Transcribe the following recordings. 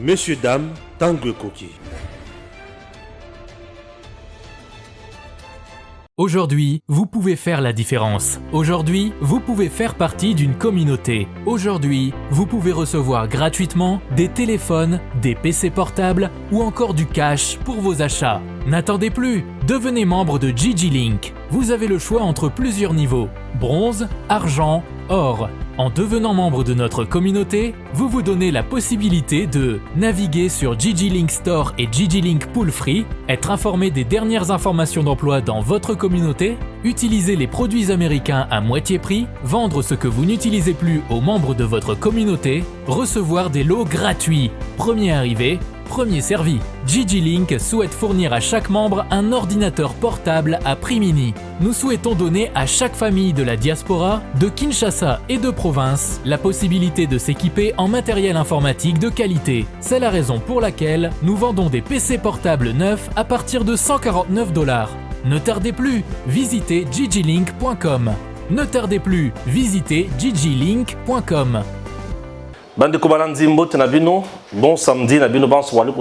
Messieurs, dames, Tanguy Koki. Aujourd'hui, vous pouvez faire la différence. Aujourd'hui, vous pouvez faire partie d'une communauté. Aujourd'hui, vous pouvez recevoir gratuitement des téléphones, des PC portables ou encore du cash pour vos achats. N'attendez plus, devenez membre de GG-Link. Vous avez le choix entre plusieurs niveaux, bronze, argent, or. En devenant membre de notre communauté, vous vous donnez la possibilité de naviguer sur GG-Link Store et GG-Link Pool Free, être informé des dernières informations d'emploi dans votre communauté, utiliser les produits américains à moitié prix, vendre ce que vous n'utilisez plus aux membres de votre communauté, recevoir des lots gratuits, premier arrivé, premier servi. GG-Link souhaite fournir à chaque membre un ordinateur portable à prix mini. Nous souhaitons donner à chaque famille de la diaspora, de Kinshasa et de province, la possibilité de s'équiper en matériel informatique de qualité. C'est la raison pour laquelle nous vendons des PC portables neufs à partir de $149. Ne tardez plus, visitez gglink.com. Ne tardez plus, visitez gglink.com. Bande Kobalanzi Mbote Nabino, bon samedi Nabino, bon soirée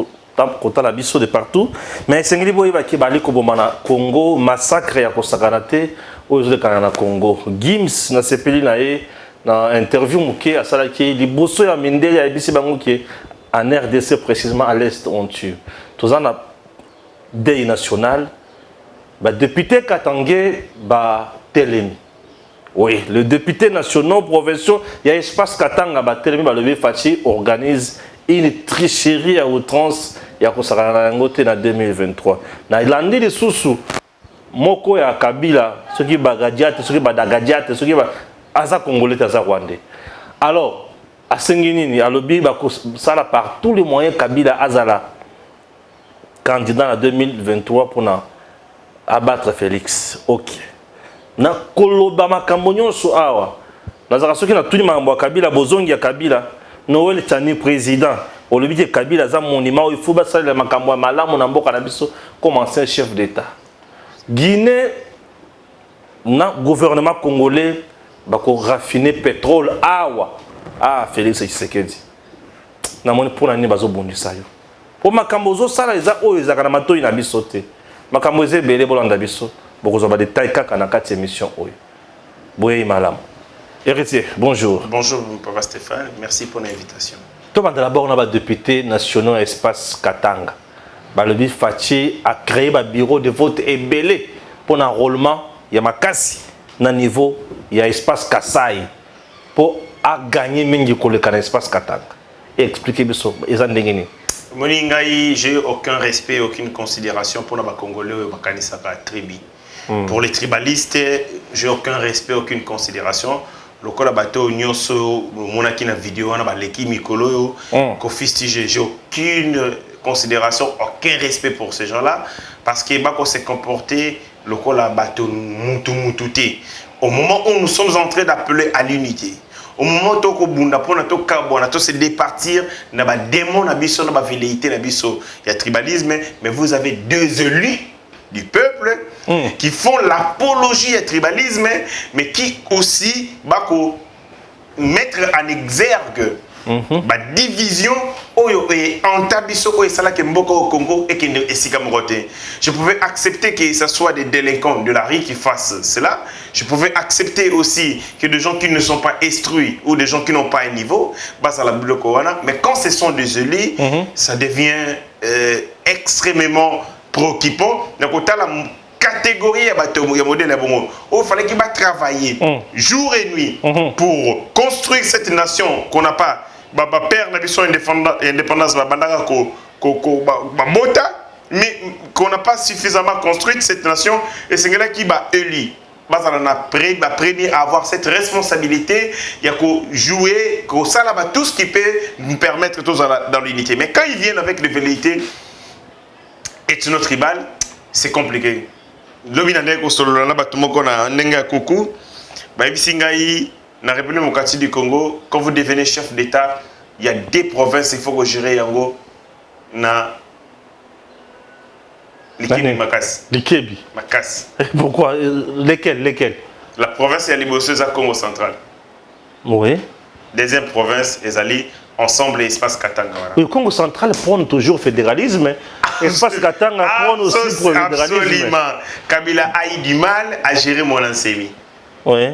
kota la biso de partout. Mais c'est ngeli boye baki bali kobomana Congo massacre ya kosakanate au de Canada Congo. Gims na sepeli na e na interview muke asala ki liboso ya mindeli ya bisi bango ki en RDC précisément à l'est on tue. Tozana deuil national ba député Katangé ba telemi. Oui, le député national provincial, il y a espace Katanga, le Fachi organise une tricherie à outrance il y a en 2023. Na ilandi de Soussou, Moko ya Kabila, ceux qui bagadiat, ceux qui badagadiat, ceux qui aza congolais, aza rwandais. Alors, à Senginini, à l'Obi, ça là par tous les moyens Kabila Azala, candidat en 2023 pour abattre Félix. Ok. Na koloba makambo nyonso awa nazaka soki na tuni makambo ya Kabila bozongi ya Kabila Noël Tchani président olobi ke Kabila za monument il faut basalela makambo ya malamu na mboka na biso comme ancien chef d'état. Guinée na gouvernement congolais bako raffiner pétrole awa Félix Tshisekedi na moni pona ni bazo bondisa yo po makambo zo sala eza oyo ezaka na matoi na biso te makambo ezebele bolanda biso. Beaucoup de détails quand on a 4 émissions. Boye Malam. Héritier, bonjour. Bonjour, Papa Stéphane. Merci pour l'invitation. Tout d'abord, on a député national espace Katanga. Le but Fachi a créé un bureau de vote ébélé pour l'enrôlement. Il y a Makassi, dans niveau, il y a espace Kassai pour gagner Mingi Koleka dans espace Katanga. Expliquez-moi ça. Moningaï, j'ai aucun respect, aucune considération pour les Congolais ou les tribu. Pour les tribalistes, j'ai aucun respect, aucune considération. Le cas bateau nyoso, monaki na vidéo, na baleki mikolo, kofisti, j'ai aucune considération, aucun respect pour ces gens-là, parce que bako s'est comporté le cas bateau mutumutute. Au moment où nous sommes en train d'appeler à l'unité. Au moment où on se départir, il y a des démons, il y a des velléités, il y a tribalisme, mais vous avez deux élus du peuple qui font l'apologie du tribalisme, mais qui aussi mettre en exergue la division au Congo et je pouvais accepter que ce soit des délinquants de la rue qui fassent cela. Je pouvais accepter aussi que des gens qui ne sont pas instruits ou des gens qui n'ont pas un niveau, mais quand ce sont des élus, ça devient extrêmement préoccupant. Donc, la catégorie de modèle, il fallait qu'il va travailler jour et nuit pour construire cette nation qu'on n'a pas. Père n'a pas indépendance, mais qu'on n'a pas suffisamment construit cette nation et c'est là qui va élu. On a premier à avoir cette responsabilité, il y a qu'à jouer, tout ce qui peut nous permettre tous dans l'unité. Mais quand ils viennent avec les velléités et notre tribal, c'est compliqué. Dans la République démocratique du Congo, quand vous devenez chef d'État, il y a des provinces, il faut que gérer yango na Likebi Makassi. Likebi Makassi. Pourquoi? Lesquels? La province est à Congo central. Oui. Deuxième province est allée ensemble espace Katanga. Voilà. Le Congo central prône toujours le fédéralisme. Espace Katanga prône aussi le fédéralisme. Absolument. Kabila a eu du mal à gérer mon enseignant. Oui.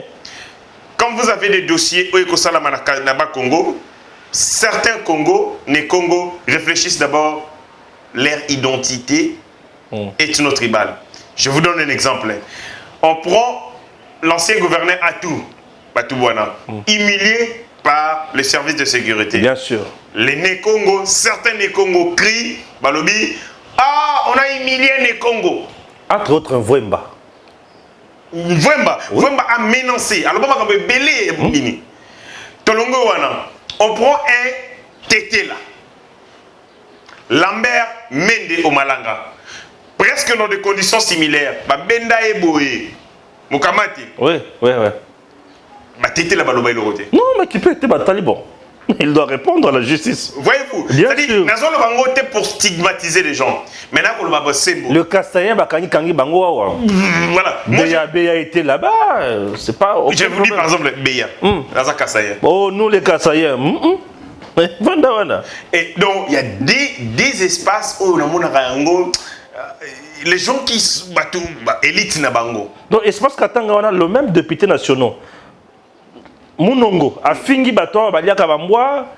Quand vous avez des dossiers au Congo, certains Congo réfléchissent d'abord leur identité ethno-tribale. Je vous donne un exemple. On prend l'ancien gouverneur Atou, Batouboana, humilié par les services de sécurité. Bien sûr. Les Né-Congo, certains Né-Congo crient, Balobi, ah, on a humilié Né-Congo. Entre autres, un Vwemba. Vwemba a menacé. Alors, on va belé Bini. Tolongo Wana, on prend un Tété là. Lambert Mende au Malanga. Presque dans des conditions similaires. Benda et Boé. Mukamati. Oui. Tété là, Baloba il roté. Non, mais qui peut être taliban. Il doit répondre à la justice. Voyez-vous, c'est-à-dire, nous pour stigmatiser les gens. Maintenant, on va le Kassaïen, Kangi Bango. Voilà. Béa était là-bas. C'est pas. Je vous dis par exemple, Béa. Dans un Kassaïen. Oh, nous les Kassaïens. Et donc, il y a des espaces où on a les gens qui sont élite na bango. Donc, espace Katanga, on a le même député national. Munongo a fingi bato baliaka bamboa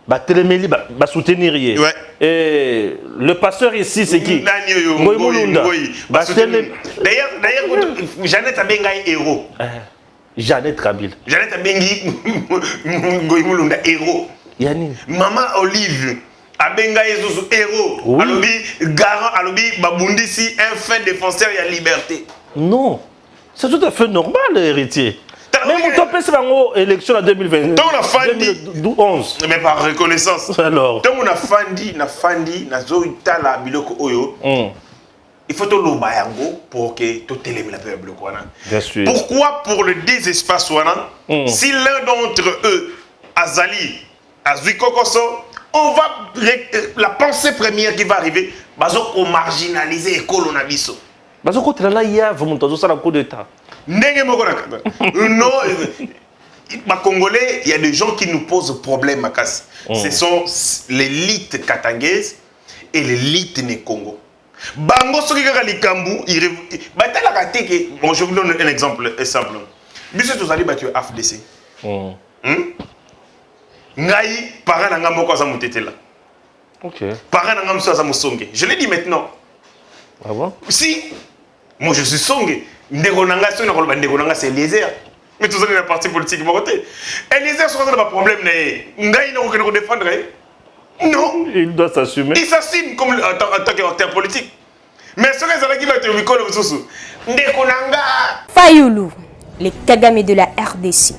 batelemeli ba soutenir yé. Ouais. Et le pasteur ici c'est qui? Ngoy Mulunda. D'ailleurs Jeannette Abenga est héros. Jeannette Kabila. Jeannette Abengi Ngoy Mulunda héros. Yani. Maman Olive Abenga Ezuzu héros. Oui. Alobi garant alobi babundisi un fin défenseur et la liberté. Non. C'est tout à fait normal héritier. Mais mon top c'est une élection en 2020. Tant on a fandi 2011. Mais par reconnaissance. Alors. Tant on a fandi na zoitala biloko oyo. Il faut tout l'obayango pour que tout élève la peuple wana. Bien sûr. Pourquoi pour le désespace wana si l'un d'entre eux Azali Azuikokoso on va la pensée première qui va arriver bazoko marginaliser école on abisso. Bazoko tela ya vumutozo ça la coup d'état. Non, les Congolais, il y a des gens qui nous posent problème à casse. Ce sont l'élite katangaise et l'élite Né-Congo. Bango Sokika Likambu, bon, je vous donne un exemple simple. Monsieur Tozali battu AFDC. Ngai, parent n'a pas encore là. Ok. Parent n'a pas encore songe. Je l'ai dit maintenant. Ah bon? Si, moi je suis songe. Ndegonanga, c'est Eliezer. Mais tout ça, c'est la partie politique. Eliezer, c'est pas problème. Ngai n'a aucun défendre. Non. Il doit s'assumer. Il s'assume comme en tant qu'acteur politique. Mais ce qui va être au micro, Ndegonanga. Fayoulou, les Kagame de la RDC.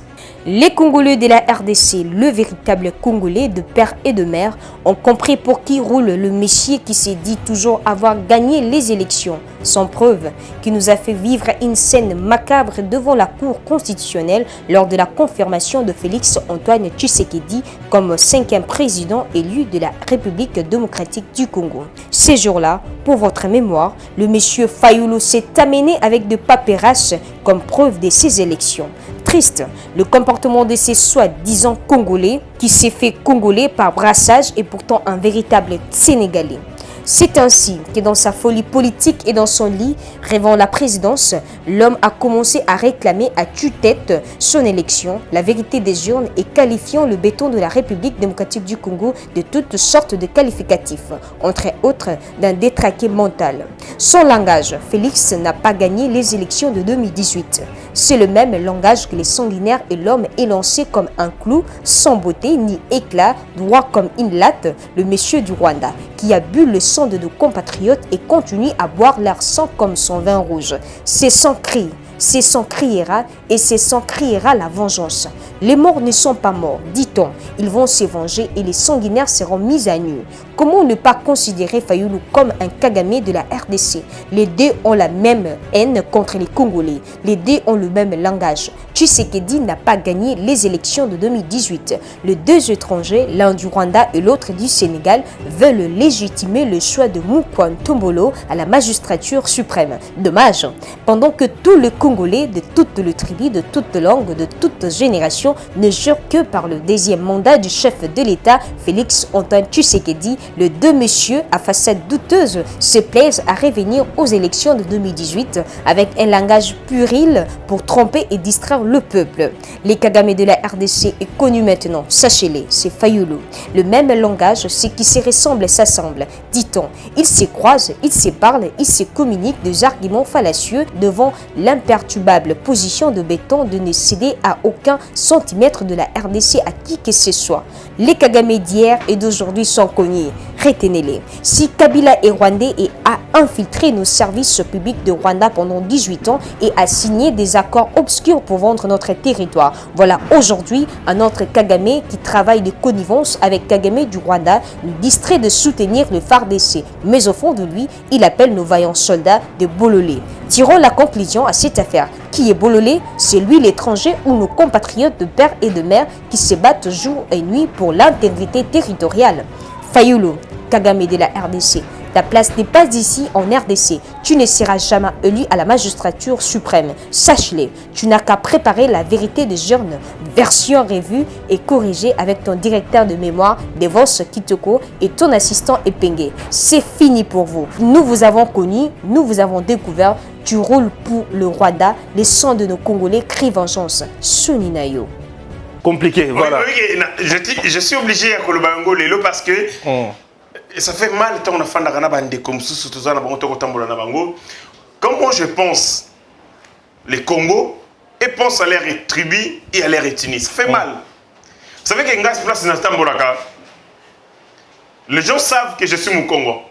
Les Congolais de la RDC, le véritable Congolais de père et de mère, ont compris pour qui roule le Messie qui s'est dit toujours avoir gagné les élections, sans preuve, qui nous a fait vivre une scène macabre devant la Cour constitutionnelle lors de la confirmation de Félix Antoine Tshisekedi comme 5e président élu de la République démocratique du Congo. Ces jours-là, pour votre mémoire, le monsieur Fayoulou s'est amené avec de paperasses comme preuve de ces élections. Triste, le comportement de ces soi-disant Congolais qui s'est fait Congolais par brassage et pourtant un véritable Sénégalais. C'est ainsi que dans sa folie politique et dans son lit, rêvant la présidence, l'homme a commencé à réclamer à tue-tête son élection, la vérité des urnes et qualifiant le béton de la République démocratique du Congo de toutes sortes de qualificatifs, entre autres d'un détraqué mental. Son langage, Félix n'a pas gagné les élections de 2018. C'est le même langage que les sanguinaires et l'homme élancé comme un clou, sans beauté ni éclat, droit comme une latte, le monsieur du Rwanda, qui a bu le sang de nos compatriotes et continue à boire leur sang comme son vin rouge. C'est sans cri, c'est sans criera et c'est sans criera la vengeance. Les morts ne sont pas morts, dit-on. Ils vont se venger et les sanguinaires seront mis à nu. Comment ne pas considérer Fayoulou comme un Kagame de la RDC? Les deux ont la même haine contre les Congolais. Les deux ont le même langage. Tshisekedi n'a pas gagné les élections de 2018. Les deux étrangers, l'un du Rwanda et l'autre du Sénégal, veulent légitimer le choix de Moukwan Tombolo à la magistrature suprême. Dommage. Pendant que tout le Congolais de toutes les tribus, de toutes langues, de toutes générations ne jurent que par le deuxième mandat du chef de l'État, Félix Antoine Tshisekedi, les deux messieurs à façade douteuse se plaisent à revenir aux élections de 2018 avec un langage puéril pour tromper et distraire le peuple. Les Kagame de la RDC est connu maintenant, sachez-le, c'est Fayulu. Le même langage, ce qui se ressemble s'assemble, dit-on. Ils se croisent, ils se parlent, ils se communiquent des arguments fallacieux devant l'imperturbable position de béton de ne céder à aucun centimètre de la RDC à qui que ce soit. Les Kagame d'hier et d'aujourd'hui sont connus. Retenez-les. Si Kabila est rwandais et a infiltré nos services publics de Rwanda pendant 18 ans et a signé des accords obscurs pour vendre notre territoire, voilà aujourd'hui un autre Kagame qui travaille de connivence avec Kagame du Rwanda, nous distrait de soutenir le FARDC. Mais au fond de lui, il appelle nos vaillants soldats de Bololé. Tirons la conclusion à cette affaire. Qui est Bololé? C'est lui l'étranger ou nos compatriotes de père et de mère qui se battent jour et nuit pour l'intégrité territoriale. Fayulu, Kagame de la RDC, ta place n'est pas ici en RDC. Tu ne seras jamais élu à la magistrature suprême. Sache-le, tu n'as qu'à préparer la vérité des urnes, version revue et corrigée avec ton directeur de mémoire, Devos Kitoko, et ton assistant Epenge. C'est fini pour vous. Nous vous avons connu, nous vous avons découvert. Tu roules pour le Rwanda. Les sangs de nos Congolais crient vengeance. Suninayo. Compliqué, voilà. Oui, je suis obligé à Kolobango Lelo parce que ça fait mal tant on a fait la bande comme sous tout ça na bango to tambola na bango. Comment je pense les Congo et pense à leur tribu et à leur ethnie. Ça fait mal. Vous savez que Ngas place dans Tambolaka. Les gens savent que je suis mon Congo.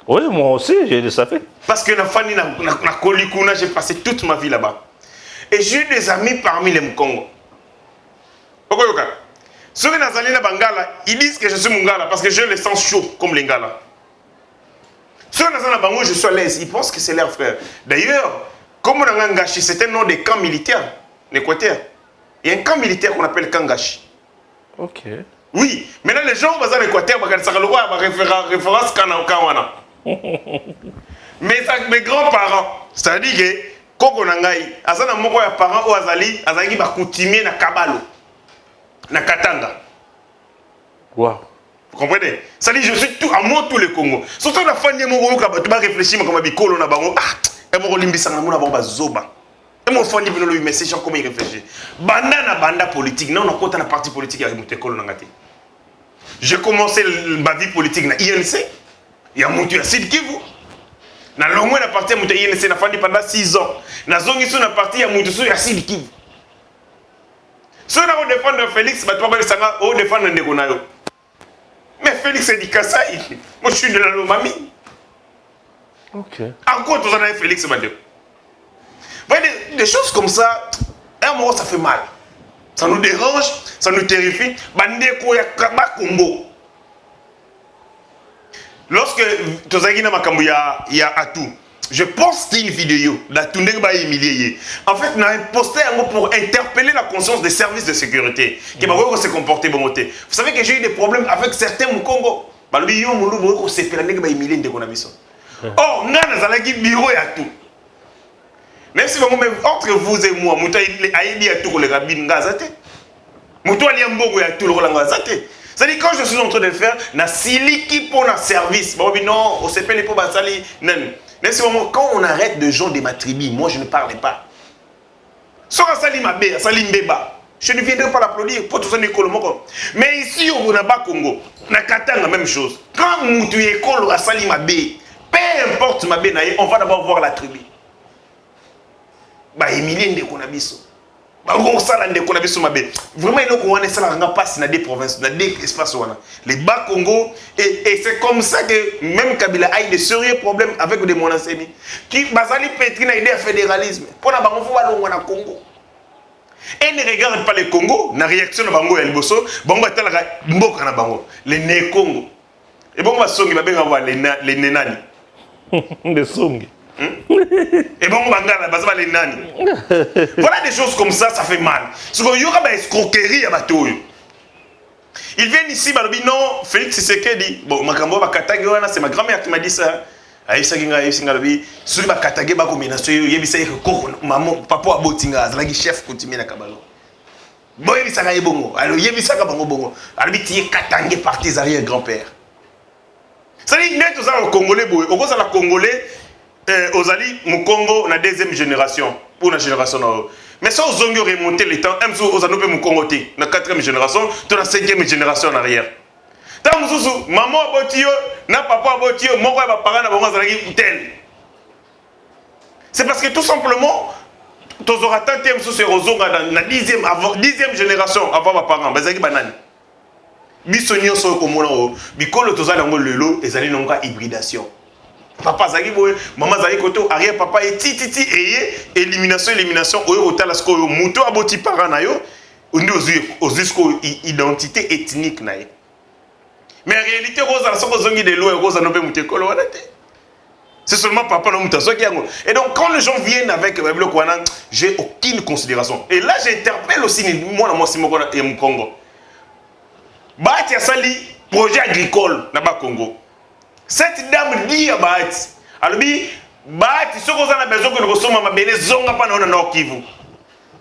Oui, moi aussi, je le savais. Parce que na fani na Kolikuna, j'ai passé toute ma vie là-bas. Et j'ai eu des amis parmi les Congo. Ceux qui sont dans Bangala, ils disent que je suis Mungala parce que j'ai le sang chaud comme les Ngala. Ceux qui sont dans Bango, je suis à l'aise. Ils pensent que c'est leur frère. D'ailleurs, comme on a Ngashi, c'est un nom de camp militaire, l'Équateur. Il y a un camp militaire qu'on appelle Kangashi. Ok. Oui, maintenant les gens vont dans l'Équateur, ils vont référence Kawana. Mes grands-parents, c'est-à-dire que Koko Nangai, Azana Moko ya parents ou Azali, Azali va coutumier na Kabalo. Na Katanga. Wow. Vous comprenez? Ça dit je suis tout à moi tous les Congo. Surtout la fin de mon groupe tu vas réfléchir comme bikolo na bango. Ah, et mon limbi na mona ba zoba. Et mon fandi bino le message comment il réfléchit. Banda na banda politique, non on compte na parti politique avec mutekolo na ngati. J'ai commencé ma vie politique na INC. Il y a montu à Sud Kivu. Na longwe na parti montu INC na fandi pendant 6 ans. Na zongi sur na parti ya montu sur ya Sud Kivu. Si on a défendre Félix, tu vas défendre Ndegonayo. Mais Félix est dit Kassai. Moi je suis de la Lomami. Ok. Encore tu as Félix Mandé. Vous voyez, des choses comme ça, à un moment ça fait mal. Ça nous dérange, ça nous terrifie. Bandeko ya Kaba Kombo. Lorsque tu as dit il y a Atou. Je postais une vidéo, la tournée va humilier. En fait, on a posté un mot pour interpeller la conscience des services de sécurité. Qui va se comporter bon côté. Vous savez que j'ai eu des problèmes avec certains au Congo. Or, bureau et à tout. Même si entre vous et moi, c'est-à-dire quand je suis en train de le faire, na siliki pour un service. Bon, non, on s'appelle les pauvres sali. Non. Mais c'est vraiment quand on arrête de gens de ma tribu, moi je ne parle pas. Soit sali mabe, sali mbeba. Je ne viendrai pas l'applaudir pour tout ça Nicolomoko. Mais ici au Bonaba Congo, na Katanga la même chose. Quand Moutou école à sali mabe, peu importe mabe naïe, on va d'abord voir la tribu. Bah Emilien de Konabiso. Vraiment, il y a passe dans des provinces, dans des espaces. Les bas Congo, et c'est comme ça que même Kabila a eu de sérieux problèmes avec des monastères. Qui basali pétri na idée de fédéralisme. Pour la bango faut aller au Congo. Et ne regarde pas le Congo, na réaction de bango ya liboso, bango atala mboka na bango, les né Congo. Et bango basongi ba benga les nenani. Les songi. Et bon, les nani. Voilà des choses comme ça fait mal. Parce qu'il y aura des escroqueries à bateau. Ils viennent ici, non, Félix Tshisekedi dit, bon, c'est ma grand-mère qui m'a dit ça. ayebisaki ngai ayebisi lobi soki bakatage bakombination oyo yebisaki koko maman papa abotinga azalaki chef coutumier na kabalo boyebisaka ye bongo alo yebisaka bango bongo alobi tiye katange parti arrière grand-père c'est-à-dire nde tozala congolais boye okozala congolais ozali mukongo na deuxième génération pour la génération na oyo mais ça ozongi remonter le temps même si ozali mpe mukongo te na quatrième génération to na cinquième génération en arrière tant mosusu maman aboti yo na papa aboti yo moko ya baparent na bango azalaki tel c'est parce que tout simplement tozora tantième mosusu ozonga na dixième génération avant baparent bazalaki banani biso nyonso oyo komona oyo bikolo tozali yango lelo ezali nonga hybridation papa azalaki boye mama azalaki kote arrière papa ye tititi eye élimination oyo kotala sikoyo moto aboti parent na yo nde ozwi sikoyo identité ethnique na ye mais en réalité kozala soko ozongi de loin kozala mpe moto ekolo wana te c'est seulement papa na moto azoki yango et donc quand les gens viennent avec biloko wana j'ai aucune considération et là j'interpelle aussi mwana mwasi moko ya Mukongo Bahati asali projet agricole na ba Congo. Cette dame dit à Bahati, alobi Bahati soko za na besoin que nous sommes mabele zonga pa na Nord Kivu.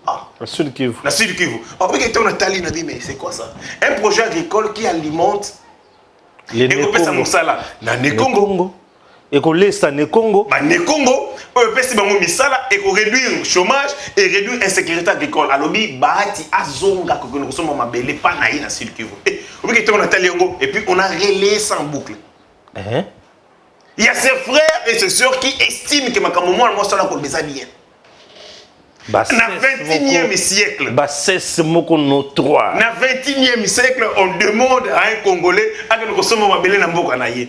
Ah, na Sud Kivu. Na Sud Kivu. Ah, mais quand on a tali na dit mais c'est quoi ça? Un projet agricole qui alimente les Nekongo. Na Nekongo. Et qu'on laisse ça Nekongo. Ba Nekongo, on peut si bango misala et qu'on réduire le chômage et réduire l'insécurité agricole. Alobi Bahati azonga que nous sommes mabele pa na ina Sud Kivu. Et puis on a relayé ça en boucle. Il y a ses frères et ses sœurs qui estiment que ma camoufle moi ça la colbeza bien. Dans le 21e siècle. Bassesse moko notoire. Dans le 21e siècle, on demande à un Congolais à que nous consommions ma belle namboka naie.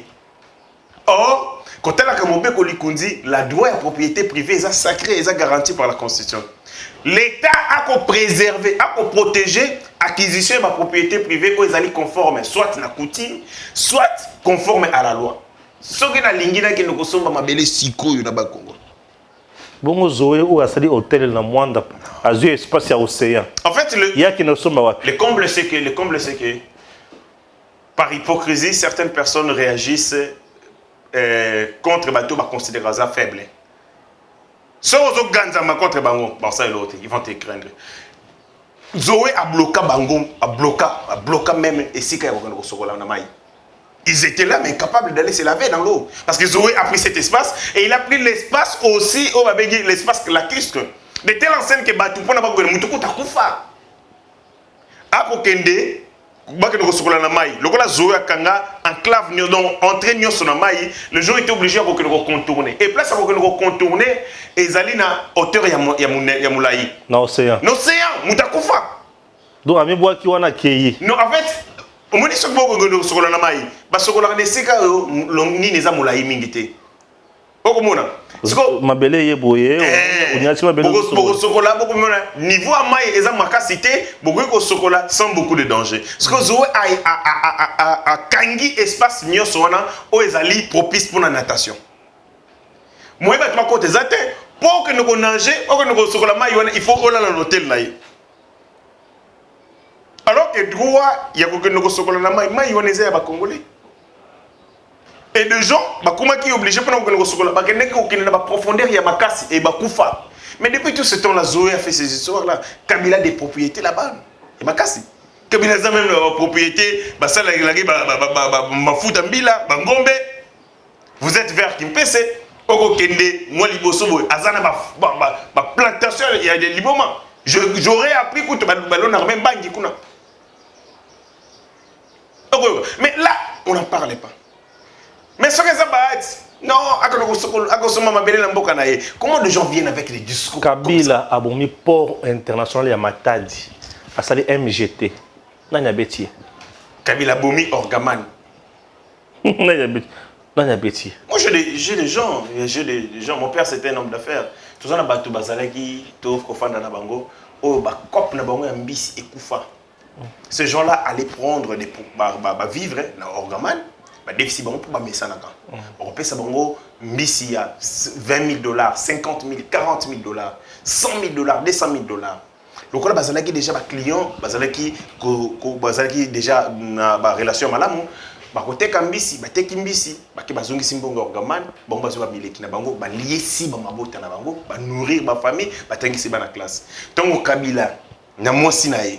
Or, quand elle a kamobé kolikundi, la droit à propriété privée est sacré, est garanti par la Constitution. L'État a préservé, a protégé l'acquisition de la propriété privée où ils allaient conforme, soit la coutume, soit conforme à la loi. Ce qui est la ligne qui nous consomme ma belle siko na ba Congo. Bongo zoé ou asali hôtel na Mwanda, azu espace à océan. En fait il y a qui ne sont pas. Le comble c'est que par hypocrisie certaines personnes réagissent contre bateau ba considérer ça faible. Si on ganzama contre bango, ça et l'autre, ils vont te craindre. Zoé a bloqué bango, a bloqué même et si ils étaient là mais incapables d'aller se laver dans l'eau parce que Zoé a pris cet espace et il a pris l'espace aussi au babegi l'espace lacustre de telle enseigne que batu pona ba ko mutuku takufa. Ako kende baka de sokola na mai lokola Zoé akanga enclave nyo donc entrée nyo na mai le jour était obligé à contourner et place à contourner ezali na hauteur ya mulai na océan mutakufa donc ami bois ki wana keyi non en fait on me dit ce que sokola na mai ba sokola ne sika ni neza mulai mingité okomona siko mabele ye boye onyati mabele boko sokola boko mona niveau à mai eza makasité boko ko sokola sans beaucoup de danger siko Zoé a kangi espace nyoso wana o ezali propice pour la natation moi ba tma côté zate pour que nous nager pour que nous sokola mai wana il faut ola dans l'hôtel là alors que droit il y a que nous sokola na mai wana eza ba congolais. Et de gens, comment qui est obligé pour nous que nous profondeur il y a makasi et bakufa. Mais depuis tout ce temps là, Zoé a fait ces histoires là. Kabila des propriétés là-bas. Et makasi. Kabila a même la propriété, ça la mafuta mbila, bangombe. Vous êtes vers Kimpese, Oko Kende, moi liboso boy, azana ba plantation il y a des libomans. J'aurais appris que ballon na même bangi kuna. Mais là, on n'en parlait pas. Mais ce que ça va être, non, comment les gens viennent avec les discours? Kabila a mis port international à Matadi, à sali MGT. Nanya Beti. Kabila Bomi Orgaman. Nanya Beti. Moi j'ai des gens, mon père c'était un homme d'affaires. Tout ça na batu bazalaki, tof kofanda na bango, oh ba kop na bango mbisi ekoufa. Ces gens-là allaient prendre des vivre na Orgaman. Si on peut mettre ça on peut ça 20 000 $, 50 000, 40 000 $, 100 000 $, 200 000 $. Le cas bazalaki déjà client, bazalaki déjà na relation malamu, bakoteka mbisi bateki mbisi bake bazongisi mbongo orgaman bango bazoba mileki na bango baliesi bamabota na bango banourrir bafamille batangisi bana classe ntongo Kabila na mwasi na ye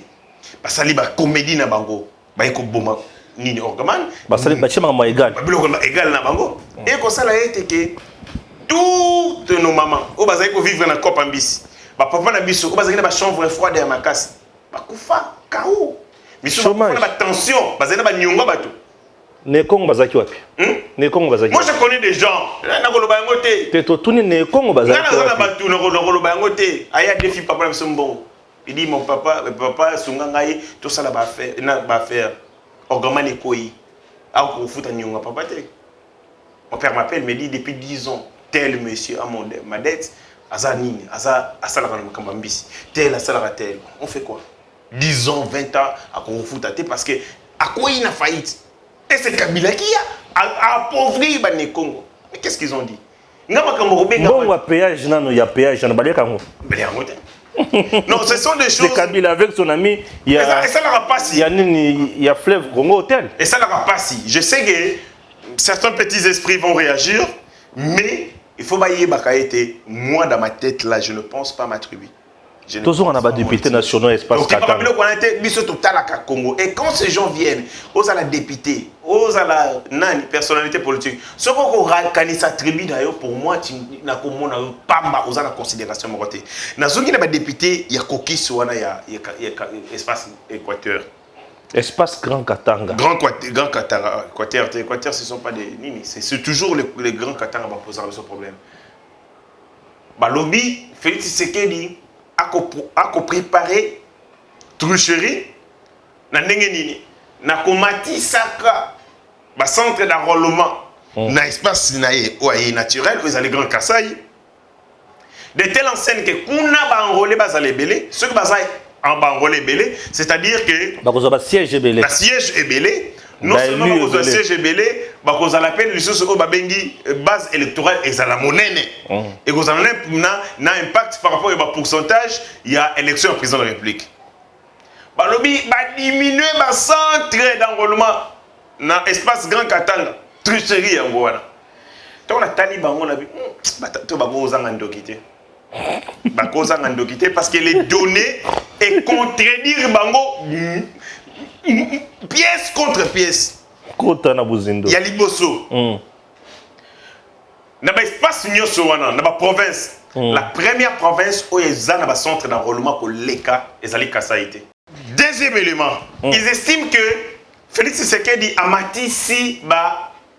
basali bacomédie na bango baye koboma nini orgaman basali bachema ma égal biloko égal na bango et kosala ete ke toutes nos mamans o bazali ko vivre na kopa mbisi bapapa na biso o bazali na chambre froide ya makasi bakufa kao miso ba tension bazali na banyonga bato ne Congo bazaki wapi ne Congo bazaki moi je connais des gens na koloba yango te teto tuni ne Congo bazaki ngana na bato na koloba yango te aya défi papa na biso mbongo il dit mon papa sunga ngai to sala ba faire orgaman ekoi a ko futa nyonga papa te mon père m'appelle me dit depuis 10 ans tel monsieur a ma dette azanini asala kana makamba mbisi tel asala tel on fait quoi 10 ans 20 ans à ko futa te parce que akoi na faillite. Et c'est Kabila qui a appauvri les Congo. Mais qu'est-ce qu'ils ont dit? Bon, péage, non, il y a péage, non, ce sont des choses. C'est Kabila avec son ami. Il y a, et ça n'aura pas si. Il y a Fleuve Congo Hôtel. Et ça n'aura pas si. Je sais que certains petits esprits vont réagir, mais il faut bailler Bakaïté. Moi, dans ma tête, là, je ne pense pas m'attribuer. Toujours on a des députés nationaux espace Katanga. Et quand ces gens viennent, aux à la députée, aux à la personnalité politique, ce qu'on s'attribue d'ailleurs pour moi, tu n'as pas aux à la considération morotée. Dans ce qui est député, il y a Koki Souana, il y a espace Équateur. Espace Grand Katanga. Grand Katanga. Équateur, ce ne sont pas des nini. C'est toujours les grands Katanga qui posent ce problème. Lobby, Félix Tshisekedi a préparé trucherie na ndenge nini na komati saka ba centre d'enrôlement na espace naé oye naturel aux les grands Kasai de telle enseigne que kuna ba enrôler ba belé ceux qui ba en ba enrôler belé c'est-à-dire que ba ko siège belé la siège est belé non seulement ba siège est belé ba ko za la peine les choses ko ba bengi base électorale ezala monene et ko za na impact par rapport au pourcentage il y a élection au président de la République ba lobby ba diminuer ba centre d'enrôlement na espace Grand Katanga tricherie yango wana to na tali bango na bi to ba ko za ngandokité ba ko za ngandokité parce que les données et contredire bango pièce contre pièce. Il y a Liboso. Dans l'espace dans la province, la première province où il y a un centre d'enrôlement pour l'ECA et Zali Kassaïté. Deuxième élément, ils estiment que Félix Tshisekedi a matissé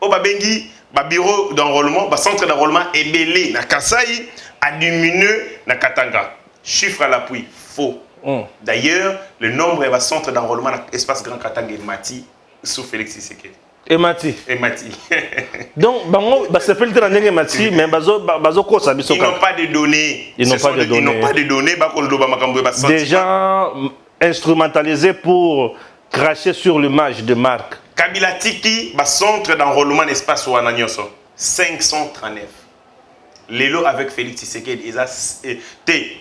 au Babengi, bureau d'enrôlement, centre d'enrôlement est belé na Kasaï a diminué na Katanga. Chiffre à l'appui, faux. D'ailleurs, le nombre de centres d'enrôlement dans l'espace Grand Katanga est mati sous Félix Tshisekedi. Et Mati. Donc, ça peut être Mati, mais ils n'ont pas de données. Ils n'ont pas de données. Des gens instrumentalisés pour cracher sur l'image de marque. Kabila Tiki, centre d'enrôlement d'espace ou Anagnoso, 539. Lélo avec Félix Tshisekedi, ils ont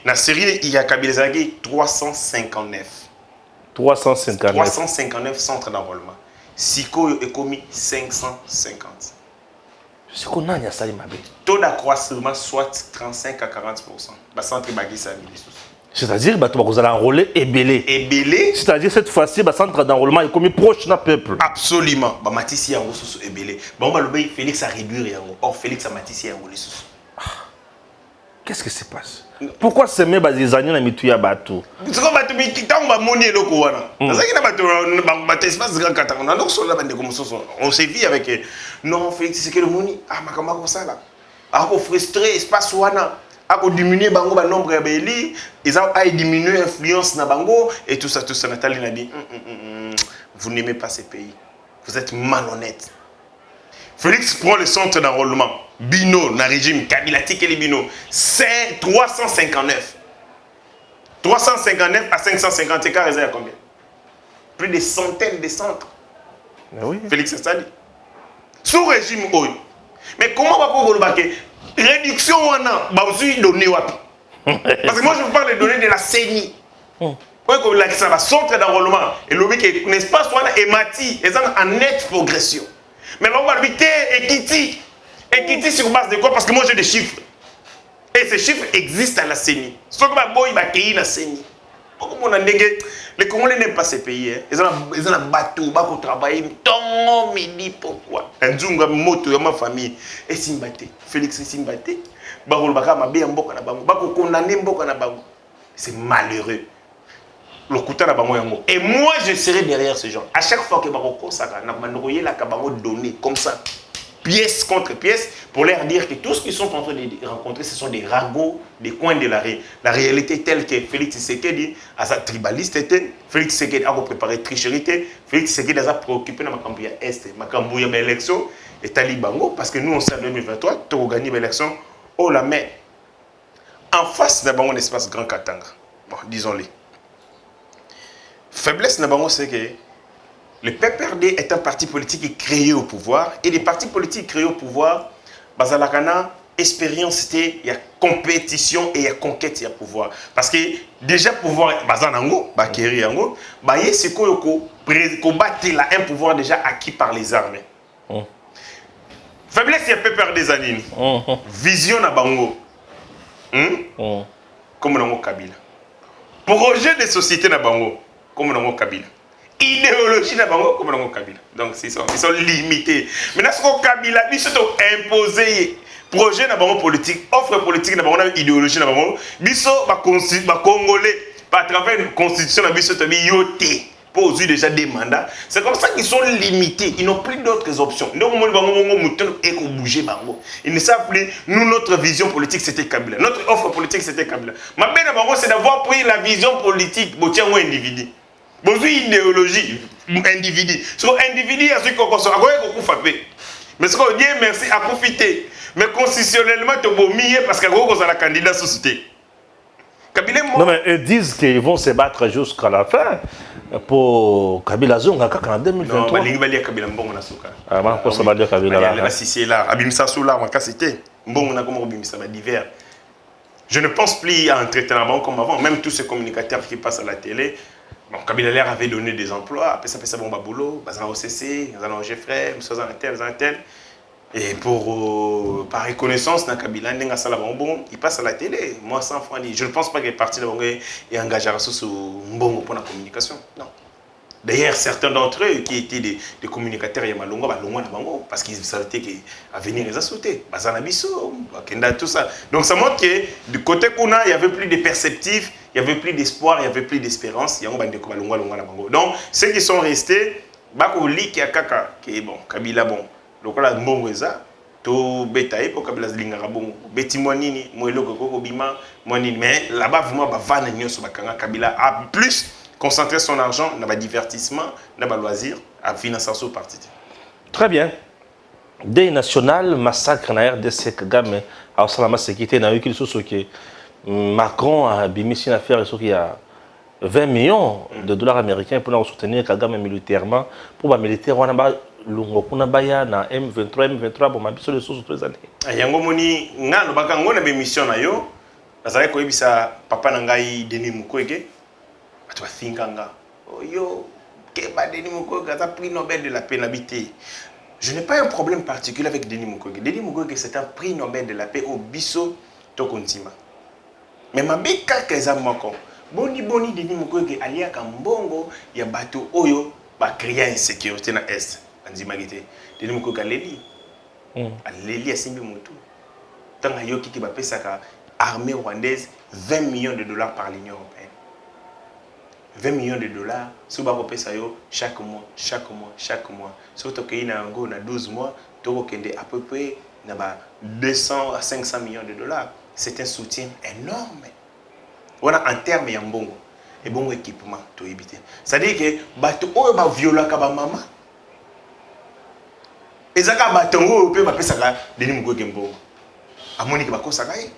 la série il y a Kabila 359. 359 centres d'enrôlement. Siko est commis 550. C'est qu'on a ça mabé. Taux d'accroissement soit 35 à 40%. Le centre Bagissa c'est-à-dire que vous allez enrôler et belé. C'est-à-dire cette fois-ci le centre d'enrôlement est commis proche d'un peuple. Absolument. Ba Matissi yango soso et belé. Bon ba lobé Félix a réduire yango. Or Félix a Matissi yango les soso. Qu'est-ce qui se passe? Pourquoi ces mes bazizani na mituya bato? C'est comme bato mi kitang ba moni eloko wana. Nazaki na bato ba espace Grand Katanga. Donc so la bande comme soso. On s'est vu avec non Félix c'est que le moni makamba ko sala. A ko frustrer espace wana. A ko diminuer bango ba nombre ya beli, ils ont diminuer influence na bango et tout ça Nathalie n'a dit vous n'aimez pas ces pays. Vous êtes malhonnête. Félix prend le centre d'enrôlement. Bino, dans le régime Kabila Tikeli Bino, c'est 359. 359 à 550 écarts, il y a combien? Plus de centaines de centres. Oui. Félix Tshisekedi. Sous régime OI. Mais comment on va pouvoir réduction on a donné. Parce que moi je vous parle des données de la CENI. ça va centre d'enrôlement. Et le que l'espace soit émati, et en nette progression. Mais on va habiter Ekiti. Ekiti sur base de quoi? Parce que moi j'ai des chiffres. Et ces chiffres existent à la CENI. Ce que je vais la CENI. Les Congolais n'aiment pas ces pays. Ils ont un bateau, ils ont travaillé. Tant midi, pourquoi? Un djunga moto de ma famille. Et Simbate, Félix Simbate, c'est malheureux. Et moi, je serai derrière ces gens. À chaque fois que Baroko Saka, on donné comme ça, pièce contre pièce, pour leur dire que tout ce qu'ils sont en train de rencontrer, ce sont des ragots, des coins de la réalité telle que Félix Tshisekedi, à sa tribaliste, Félix Tshisekedi a préparé tricherie, Félix Tshisekedi a préoccupé dans Makambouya Est, Makambouya l'élection, et Talibango, parce que nous, on sait en 2023, tu as gagné l'élection, oh la main. En face d'abord, un espace Grand Katanga. Bon, disons-le. Faiblesse d'abord, c'est que le PPRD est un parti politique créé au pouvoir. Et les partis politiques créés au pouvoir, Bazalakana, expérience, il y a compétition et il y a conquête, il y a pouvoir. Parce que déjà, pouvoir, Bazanango, Bakeri Yango, c'est combattre un pouvoir déjà acquis par les armées. Faiblesse, il y a PPRD Zanine. Vision à Bango. Comme Nango Kabila. Projet de société na Bango, comme Nango Kabila. Idéologie na Bango, comme Nango Kabila. Donc ils sont limités. Maintenant, ce que Kabila dit, c'est imposé. Projet na Bango politique, offre politique na Bango, idéologie na Bango. Biso, Congolais, à travers une constitution, na Biso, yoté. Posent déjà des mandats. C'est comme ça qu'ils sont limités. Ils n'ont plus d'autres options. Ils ne savent plus. Nous, notre vision politique, c'était Kabila. Notre offre politique, c'était Kabila. Ma peine, c'est d'avoir pris la vision politique. Bon, tiens, un individu. Bon, idéologie. Individu. Sur individu, il y a ce qu'on consomme. Mais ce qu'on dit, merci, à profiter. Mais constitutionnellement, tu es parce qu'il y a un candidat société. Non, mais ils disent qu'ils vont se battre jusqu'à la fin pour Kabila Zonga en 2023. Non, mais Kabila Mbongo na suka. Ah, ma pour ça va dire Kabila là. La Sicile là, Abimsa Soula, on cité. Mbongo na comme Abimsa divers. Je ne pense plus à un traitement comme avant, même tous ces communicateurs qui passent à la télé. Bon, Kabila L'air avait donné des emplois, après ça bon boulot, bazan OCC, bazan Geoffrey, bazan tel. Et par reconnaissance, Kabila, il passe à la télé. Moi, 100 francs, je ne pense pas que les partis de Bongo est engagé sur Mbongo pour la communication. Non. D'ailleurs, certains d'entre eux qui étaient des communicateurs, parce qu'ils savaient qu'avenir les a sautés. Bazanabiso, Kenda, tout ça. Donc ça montre que du côté Kuna, il n'y avait plus de perceptifs, il n'y avait plus d'espoir, il n'y avait plus d'espérance. Donc, ceux qui sont restés, Bakoli qui a Kaka, qui est bon, Kabila bon. Donc là, Mbongo eza, to betaye pour Kabila zlingara bon, beti monini, moelo koko bima, monini. Mais là-bas vraiment, bavana nyoso bakanga Kabila a plus concentré son argent dans le divertissement, dans le loisir, à financer son parti. Très bien. Deuil national, massacre na RDC Kagame, à Salama Sécurité, na eu qu'il soit que Macron a bimissi une affaire sur qu'il y a 20 millions de dollars américains pour soutenir Kagame militairement, pour les militaires, on a lungo kuna baya na M23 bon mabiso les sources tous années yango moni ngalo baka ngona be mission na yo bazali ko yebisa papa na ngai Denis Mukwege atu thinkanga yo ke ba Denis Mukwege a prix Nobel de la paix n'habité. Je n'ai pas un problème particulier avec Denis Mukwege. Denis Mukwege c'est un prix Nobel de la paix au biso to kontima. Mais ma beka keza moko boni Denis Mukwege alia kambongo ya bato oyo ba créer insécurité na est. Anzimagité Denis Mukwege aleli aleli asimbi mutu tanga yoki ki bapesaka armée rwandaise 20 millions de dollars par l'Union européenne. 20 millions de dollars so ba kopesa yo chaque mois. So to na ngo na 12 mois to kende à peu près na ba 200 à 500 millions de dollars. C'est un soutien énorme. Voilà en termes ya mbongo et bon équipement to éviter. C'est-à-dire que bato oyo ba viola ka ba mama ezaka batongo pe bapesaka Denis Mukwege mbongo amoni ke bakosaka ye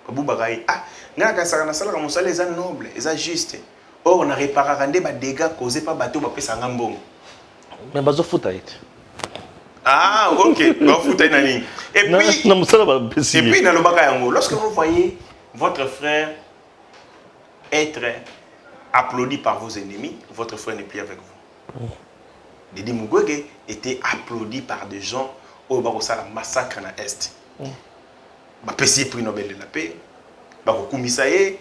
babubaka ye ngaka saka na sala ka mosala eza noble eza juste or on a réparé nde ba dégâts causés par bato bapesanga mbongo mais bazo futa ite ok ba futa nani et puis na lobaka yango lorsque vous voyez votre frère être applaudi par vos ennemis, votre frère n'est plus avec vous. Dédé Mukwege était applaudi par des gens au Barossa la massacre dans l'Est. Bapesi prix Nobel de la paix, Bakokumisaye,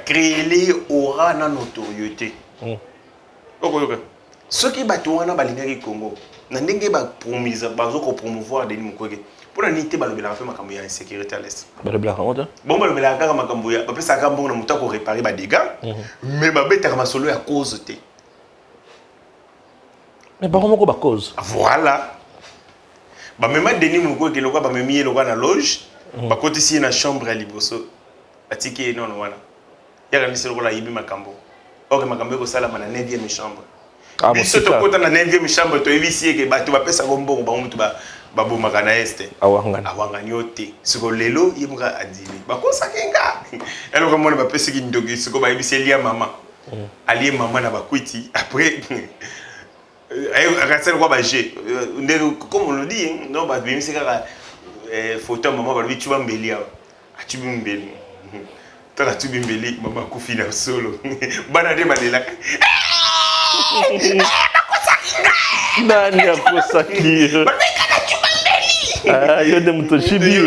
créer aura na notoriété. Ceux qui battent dans le Congo, n'andenge ba promouvoir Dédé Mukwege. Pour l'unité, il y a une insécurité à l'Est. Bon, il y a réparer les dégâts, mais il y a solo à cause de. Mais par contre, il cause. Voilà. Même Denis Mukwege, il y a une loge, il y a une chambre à Liboso. Il y a une chambre à Liboso. Or, il y a une chambre à la 9e chambre. Si tu as la 9e chambre, tu as vu que tu vas faire un bon Babu Magana Este. Awanganyote. Siko lelo yimga adili. Bakosa kenga. Elo comme on va passer qui ndogi siko ba yibisi lia maman. Ali maman na bakwiti. Après rasel quoi baje. Comme on le dit, non ba bimisi kaka photo maman ba bitu bambeli. Atu bimbeli. Tala tu bimbeli maman kufi na solo. Bana de balela. Nani akosa ki? Ah, il y a des moutons chibi.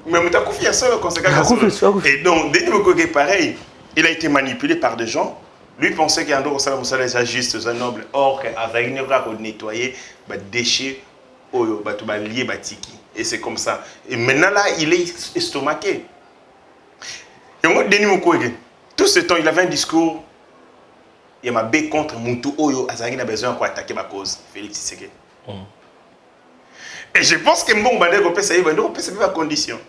Mais moutons confiance sur le conséquence. Et donc, Denis Mukwege, pareil, il a été manipulé par des gens. Lui pensait qu'il y a un autre salam c'est juste un noble. Or, avec une race nettoyer, déchets, lié, tiki. Et c'est comme ça. Et maintenant là, il est estomaqué. Et moi, Denis Mukwege, tout ce temps, il avait un discours. Il m'a bé contre Moutou Oyo, Azari n'a besoin pour attaquer ma cause. Félix Tshisekedi. Et je pense que mon bandé c'est pas condition.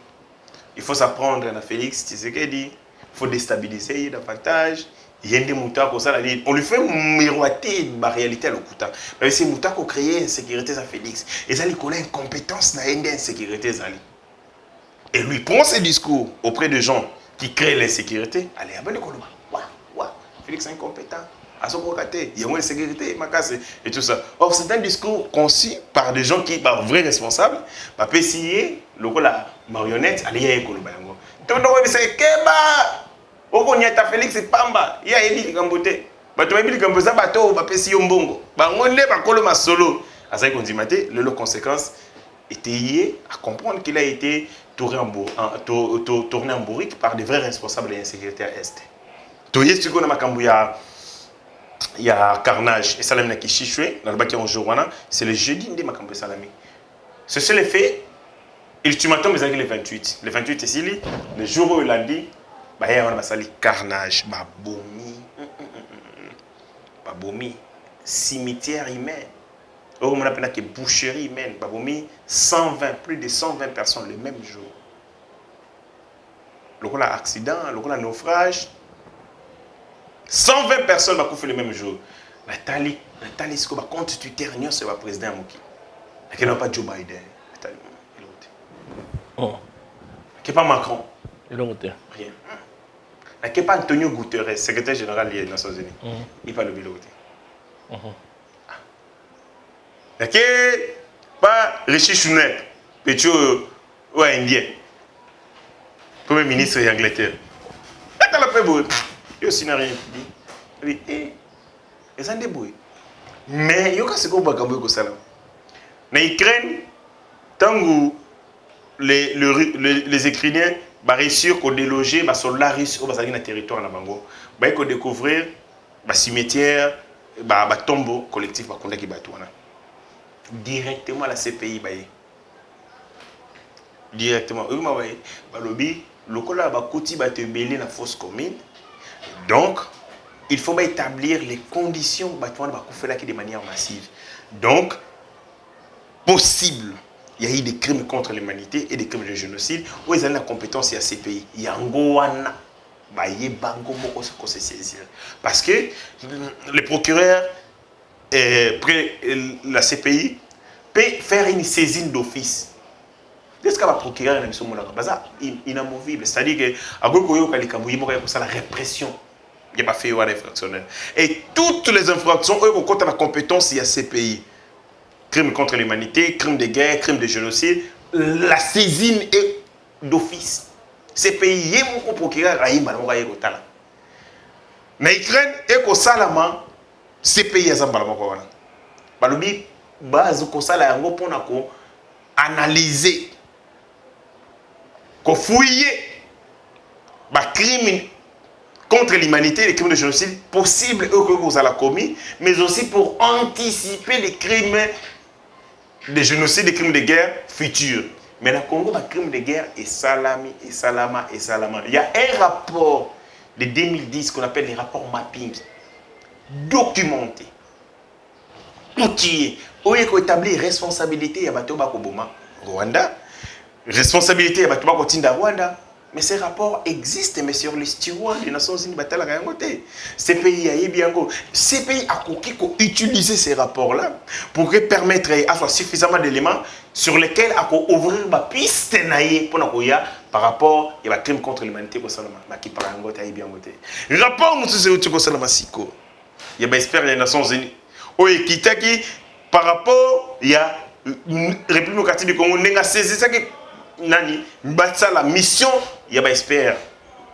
Il faut s'apprendre à Félix Tshisekedi, il faut déstabiliser davantage. Il y a des moutons comme ça, on lui fait miroiter la réalité à l'Okuta. Mais c'est moutons qui créent insécurité à Félix. Et ça, il connaît une compétence dans l'insécurité. Et lui prend ses discours auprès de gens qui créent l'insécurité. Allez, à Félix est incompétent. À son côté, il y a une insécurité, et tout ça. Or, c'est un discours conçu par des gens qui, par vrais responsables, peuvent essayer, la marionnette, aller à l'école. Donc, c'est Keba. Au n'y a Félix et Pamba. Il y a Eli Gambote. Tu as dit que ça bateau, va essayer un bongo. On est pas coloma solo. À ça qu'on dit maté, le conséquence était lié à comprendre qu'il a été tourné en bourrique par des vrais responsables de l'insécurité à Est. Tu sais que il y a carnage et Salam qui chichoué dans le bac en jour c'est le jeudi de Makambo Salami. C'est le fait ultimatum mais le 28. Le 28 ici le jour où il a dit bah il y a un carnage, babomi, cimetière humain. On appelle que boucherie humaine, babomi 120 plus de 120 personnes le même jour. Le accident, le naufrage 120 personnes vont couper le même jour. Nathalie, ce qu'on va constituer réunion sur le président Moki. Il n'y a pas Joe Biden. Il n'y a pas Macron. Rien. Il n'y a pas Antonio Guterres, secrétaire général des Nations Unies. Il n'y a pas le bilan. Il n'y a pas Rishi Sunak, petit indien, premier ministre d'Angleterre. Il n'y a pas il aussi n'a rien dit. Oui, ils ont débrouillé. Mais il y a ce qu'on va faire comme ça. En Ukraine, tant que les Ukrainiens vont réussir à déloger les soldats russes dans le territoire, ils vont découvrir les cimetières, les tombeaux collectifs directement à la CPI. Directement. Donc, il faut établir les conditions de manière massive. Donc, possible, il y a eu des crimes contre l'humanité et des crimes de génocide où ils ont la compétence à ces pays. Il y a un parce que le procureur, la CPI, peut faire une saisine d'office. Qu'est-ce que le procureur est inamovible? C'est-à-dire que la répression. Il n'y a pas fait infractionnel. Et toutes les infractions, eux, ont la compétence, il y a ces pays. Crimes contre l'humanité, crimes de guerre, crimes de génocide. La saisine est d'office. Ces pays, il y a un procureur. na Ukraine et ko salama CPI ya zambala moko wana balobi base ko sala yango pona ko analyser ko fouiller ba crime contre l'humanité, les crimes de génocide possibles que vous avez commis, mais aussi pour anticiper les crimes de génocide, les crimes de guerre futurs. Mais dans le Congo, les crimes de guerre est salami, et salama, et salama. Il y a un rapport de 2010 qu'on appelle les rapports mapping, documentés, outillés, où il faut établir responsabilité à Bato Bakoboma, Rwanda, responsabilité à Bato Bakotinda, Rwanda. Mais ces rapports existent, mais sur les tiroirs des Nations Unies, ces pays a utiliser ces rapports-là pour permettre à avoir suffisamment d'éléments sur lesquels à ouvrir ma piste par rapport à crime contre l'humanité. Le rapport nous il y a des Nations Unies. Par rapport à la République démocratique du Congo, n'a saisi ça nani la mission il y a des experts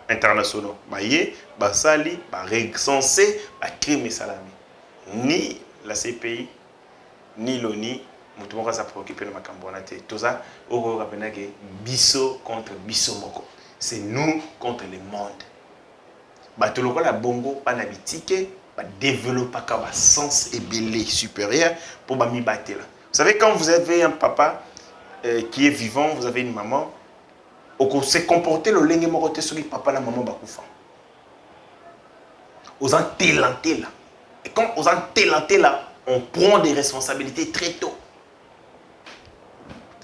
internationaux baye basali ba recensé ba crime salami ni la CPI ni l'ONU mutu moko sa préoccupé na makambo na te toza oko rapena ke biso contre biso moko c'est nous contre le monde ba to lokola bongo bana bitike ba développer ka ba sens ébélé supérieur pour ba mi batela. Vous savez quand vous avez un papa qui est vivant, vous avez une maman, on s'est comporté le lingue moroté sur le papa la maman bakoufa. Aux antélantés là. Et quand aux antélantés là, on prend des responsabilités très tôt.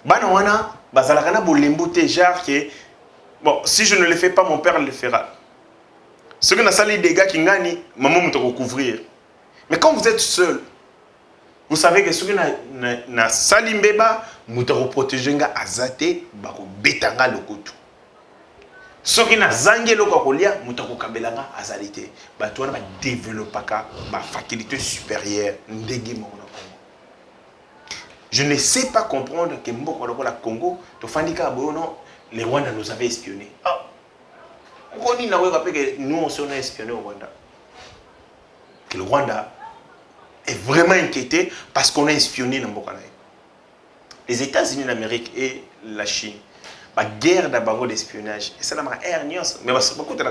Banawana, bazalakana bolembo te genre que bon, si je ne le fais pas, mon père le fera. Ce que n'a sali des gars qui gagnent, maman me te recouvrir. Mais quand vous êtes seul, vous savez que ce que na salimbeba mutaro protéger azate bako betanga lokoto. Ce qui na zange lokolia mutaro kabelanga azalité. Ba toi na développaka ba faculté supérieure ndenge mo na Congo. Je ne sais pas comprendre que mboko lokola Congo to fandika bono les Rwandais nous avaient espionnés. Ah. On dit na que nous on s'est espionné au Rwanda. Que le Rwanda est vraiment inquiété parce qu'on a espionné dans Mbokanaï. Les États-Unis d'Amérique et la Chine, la guerre d'abord d'espionnage, et ça n'a pas air mais beaucoup de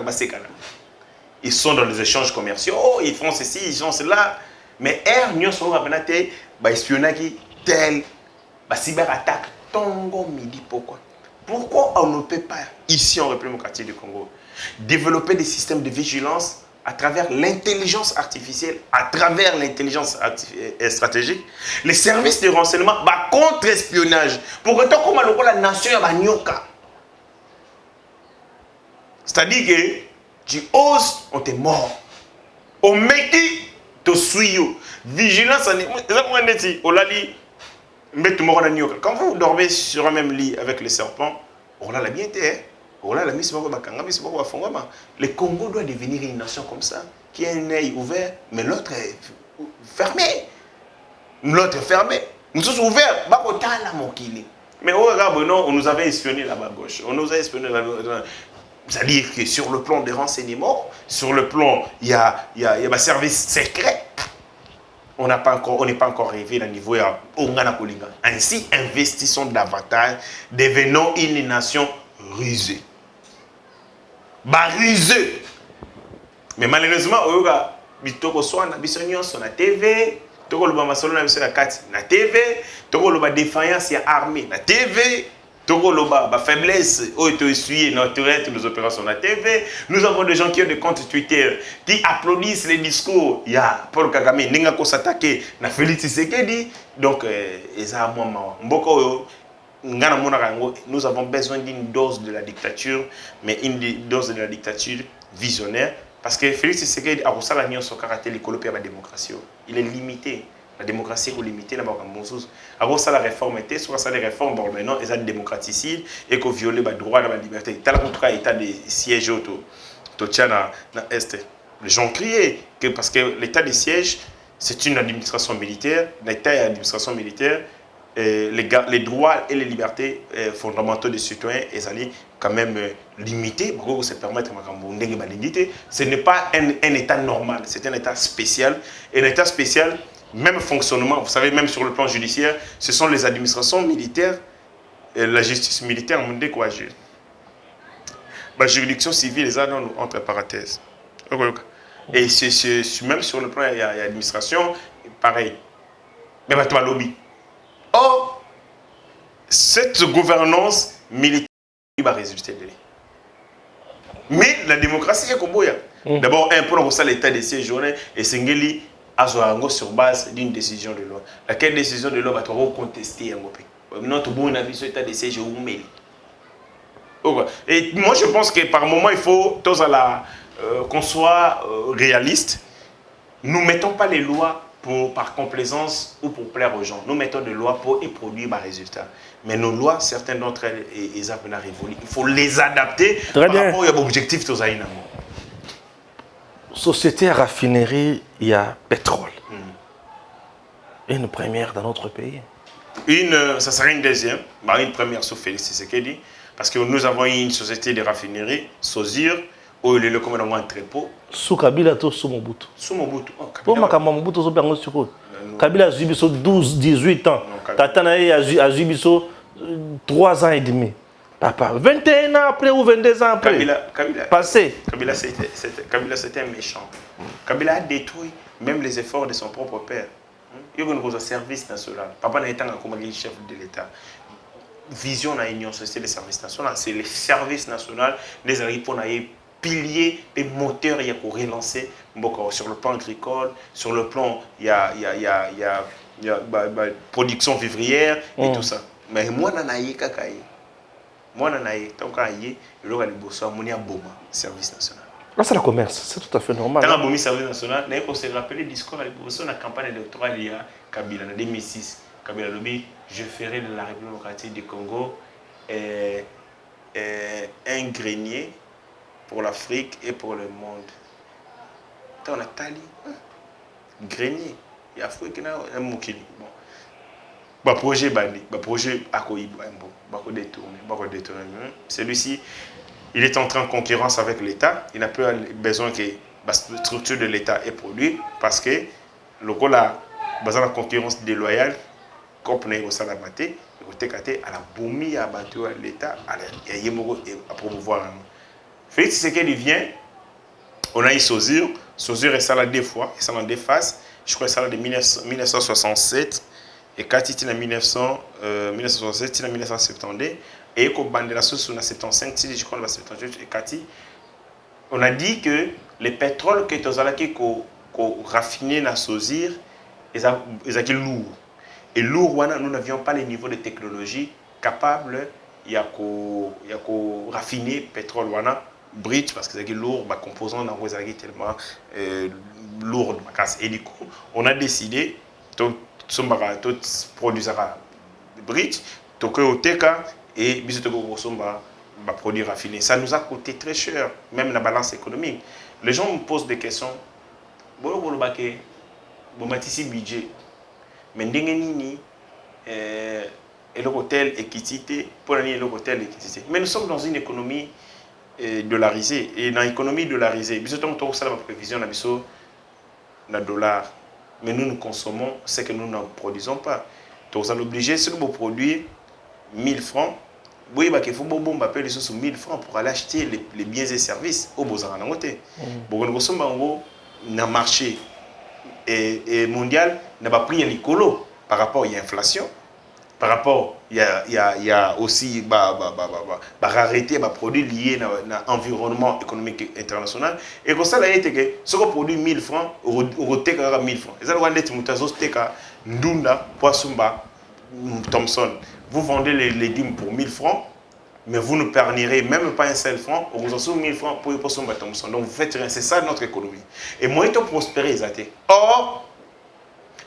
ils sont dans les échanges commerciaux, ils font ceci, ils font cela, mais air news on va espionnage tel, cyberattaque, tongo midi pourquoi on ne peut pas ici en République démocratique du Congo développer des systèmes de vigilance à travers l'intelligence artificielle, à travers l'intelligence stratégique, les services de renseignement, contre-espionnage. Pour que comme la nation est nyoka. C'est-à-dire que tu oses, on t'est mort. On met qui te suit. Vigilance, quand vous dormez sur un même lit avec les serpents, on l'a bien été. Le Congo doit devenir une nation comme ça, qui a un œil ouvert, mais l'autre est fermé. L'autre est fermé. Nous sommes ouverts. Mais on nous avait espionné là-bas à gauche. On nous a espionné là-bas. C'est-à-dire que sur le plan des renseignements, sur le plan, il y a un service secret. On n'est pas encore arrivé à niveau de ainsi, investissons davantage, devenons une nation rusée. Rusée. Mais malheureusement, on a la TV, la TV, la défaillance armée, la TV, la faiblesse, nos opérations la TV. Nous avons des gens qui ont des comptes Twitter qui applaudissent les discours. Il y a Paul Kagame, Nengako s'attaquer, na Félix Tshisekedi. Donc, nous avons besoin d'une dose de la dictature, mais une dose de la dictature visionnaire. Parce que Félix Tshisekedi a reçu la nion sur karaté l'école de la démocratie. Il est limité. La démocratie est limitée. Il a reçu la réforme, soit ça les réformes, bon, maintenant, ils ont démocraticide et qu'on viole les droits et la liberté. Tel que l'état des sièges autour. Les gens criaient que parce que l'état des sièges, c'est une administration militaire. L'état est une administration militaire. Les droits et les libertés fondamentaux des citoyens et quand même limité. Pour se permettre ce n'est pas un État normal, c'est un État spécial. Et un État spécial, même fonctionnement, vous savez, même sur le plan judiciaire, ce sont les administrations militaires, et la justice militaire, on dit quoi agir. La juridiction civile, les a entre parenthèses. Et même sur le plan de l'administration, pareil. Mais tu as lobby. Or, cette gouvernance militaire va résulter de lui. Mais la démocratie est comme ça. D'abord, pour ça, l'état de ces journées, et Sengeli a sur base d'une décision de loi. Laquelle décision de loi va être contestée. Notre bon avis sur l'état de ces jours. Et moi, je pense que par moment, il faut qu'on soit réaliste. Nous ne mettons pas les lois par complaisance ou pour plaire aux gens. Nous mettons des lois pour produire des résultats. Mais nos lois, certaines d'entre elles, il faut les adapter par rapport aux objectifs de l'Aïna. Société à raffinerie, il y a pétrole. Une première dans notre pays. Ça serait une deuxième. Une première sous Félix Tshisekedi. Parce que nous avons une société de raffinerie, Sosir, où il est le commandant entrepôt. Sous Kabila, tout sous Mobutu. Sous Mobutu. Pour moi, Mobutu, Kabila a subi 12-18 ans. Tatanae a subi 3 ans et demi. Papa, 21 ans après ou 22 ans après. Kabila, passé. Kabila, c'était un méchant. Kabila a détruit même les efforts de son propre père. Il y a un service national. Papa n'a été comme chef de l'État. Vision à l'Union sociale des services nationaux, c'est le service national des agriculteurs pour piliers et moteurs pour relancer sur le plan agricole, sur le plan il y a production vivrière et tout ça. Mais moi nanaï kakaï, moi nanaï tant qu'il y a le bosso amonia boma service national. Là c'est le commerce, c'est tout à fait normal. Tant que service national, il faut se rappeler le discours à l'opposition la campagne électorale il y a Kabila en 2006. Kabila Lobi, je ferai de la République démocratique du Congo un grenier pour l'Afrique et pour le monde. On a tali, grenier, il y a Afrique et un moukili. Bon, projet bandi, projet Akoï, détourné. Celui-ci, il est entré en concurrence avec l'État. Il n'a plus besoin que la structure de l'État est produite parce que le coup là, dans la concurrence déloyale. Comme au Salamate, à la boumi à battre l'État, à promouvoir. Félix Tshisekedi vient, on a eu Sosir est ça là 2 fois, et ça là 2 phases. Je crois que ça là de 1967 et quand il est en 1967, il est en 1972 et quand Bandela Sossou en 75, je crois en 78 et Kati, on a dit que le pétrole que Tozalaki raffiné dans Sosir, ils ont lourd. Et lourd, nous n'avions pas les niveaux de technologie capables de raffiner le pétrole brut parce que c'est lourd, les composants sont tellement lourds. Et du coup, on a décidé de produire brut, et de produire raffiné. Ça nous a coûté très cher, même la balance économique. Les gens me posent des questions. Bon, budget. Mais l'hôtel équité pour l'hôtel équité. Mais nous sommes dans une économie dollarisée. Et dans l'économie dollarisée, nous avons la prévision de $. Mais nous consommons ce que nous ne produisons pas. Donc, on est obligé, si nous produisons 1000 francs, il faut payer les 1000 francs pour aller acheter les biens et services au Bozara. Nous consommons dans le marché et mondial n'a pas pris un écolo par rapport à l'inflation, par rapport il y a aussi rareté de produits liés à l'environnement économique international et comme ça là il que ce qu'on produit 1000 francs on retèque 1000 francs et ça doit être mutazo teka ndunda poissumba Thomson vous vendez les légumes pour 1000 francs mais vous ne perdrez même pas un seul franc, on vous en soumet 1000 francs pour poissumba Thomson. Donc vous faites rien, c'est ça notre économie. Et moi, il faut prospérer, Zate. Or,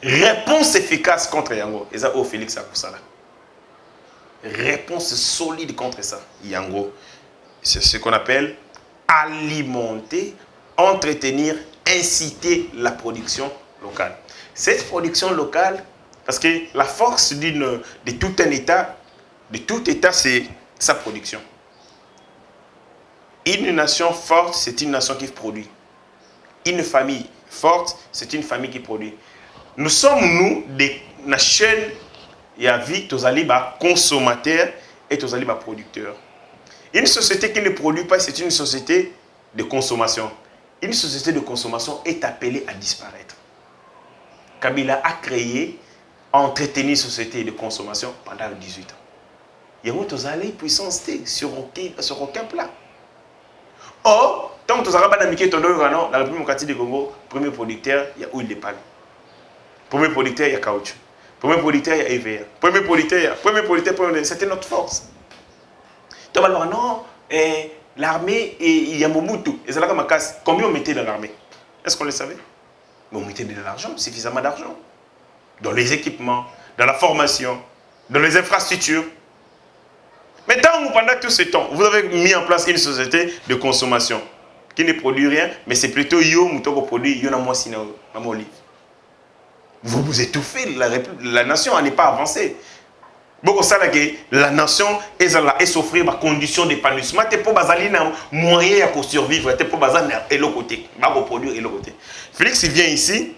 réponse efficace contre Yango. Et ça, Félix Akoussala. Réponse solide contre ça, Yango. C'est ce qu'on appelle alimenter, entretenir, inciter la production locale. Cette production locale, parce que la force de tout un État, c'est sa production. Une nation forte, c'est une nation qui produit. Une famille forte, c'est une famille qui produit. Nous sommes, nous, la chaîne, il y a vie, tous les consommateurs et tous les producteurs. Une société qui ne produit pas, c'est une société de consommation. Une société de consommation est appelée à disparaître. Kabila a créé, a entretenu une société de consommation pendant 18 ans. Il y a tous les puissance sur aucun plan. Or, tant que tu as la République démocratique du Congo, premier producteur, il y a huile de palme. Premier producteur, il y a caoutchouc. Premier producteur, il y a EVA. Premier producteur, c'était notre force. Tu vas dire non, l'armée, il y a Mobutu. Combien on mettait dans l'armée? Est-ce qu'on le savait? Mais on mettait de l'argent, suffisamment d'argent. Dans les équipements, dans la formation, dans les infrastructures. Mais pendant tout ce temps, vous avez mis en place une société de consommation qui ne produit rien, mais c'est plutôt yo qui produit, yo na moi sina na livre. Vous étouffez, la nation n'est pas avancée. Beaucoup savent que la nation est s'offrir des conditions d'épanouissement. Tu peux pas aller dans moyen pour survivre, tu peux pas aller de l'autre côté, pas produire de l'autre côté. Félix il vient ici,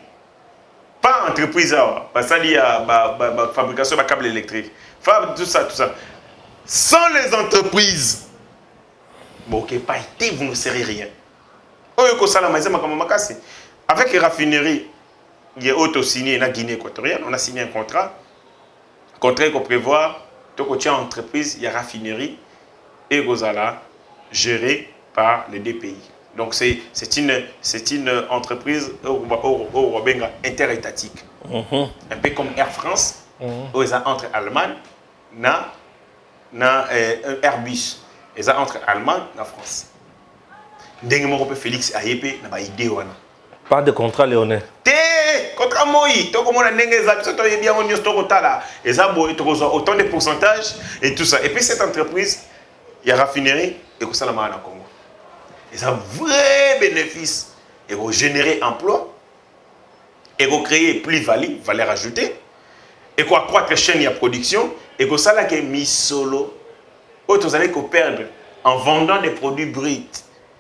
pas entreprise parce qu'il y a la fabrication de câbles électriques, tout ça. Sans les entreprises, bon, qui pas été, vous ne serez rien. Avec les raffineries, il y a auto-signé dans Guinée équatoriale, on a signé un contrat qui prévoit que entreprise, il y a raffinerie et Gozala gérée par les deux pays. Donc c'est une entreprise interétatique. Un peu comme Air France, où ils ont entre Allemagne et Airbus. Ils ont entre Allemagne et France. Félix a idée. Pas de contrat léonais. Contrat Moïse, autant de pourcentages et tout ça. Et puis cette entreprise, il y a raffinerie et ça la main en Congo. Et ça a un vrai bénéfice. Et vous générer emploi. Et vous créer plus-value, valeur ajoutée. Et vous accroître la chaîne de production. Et vous ça là qui est mis solo. Vous allez perdre en vendant des produits bruts.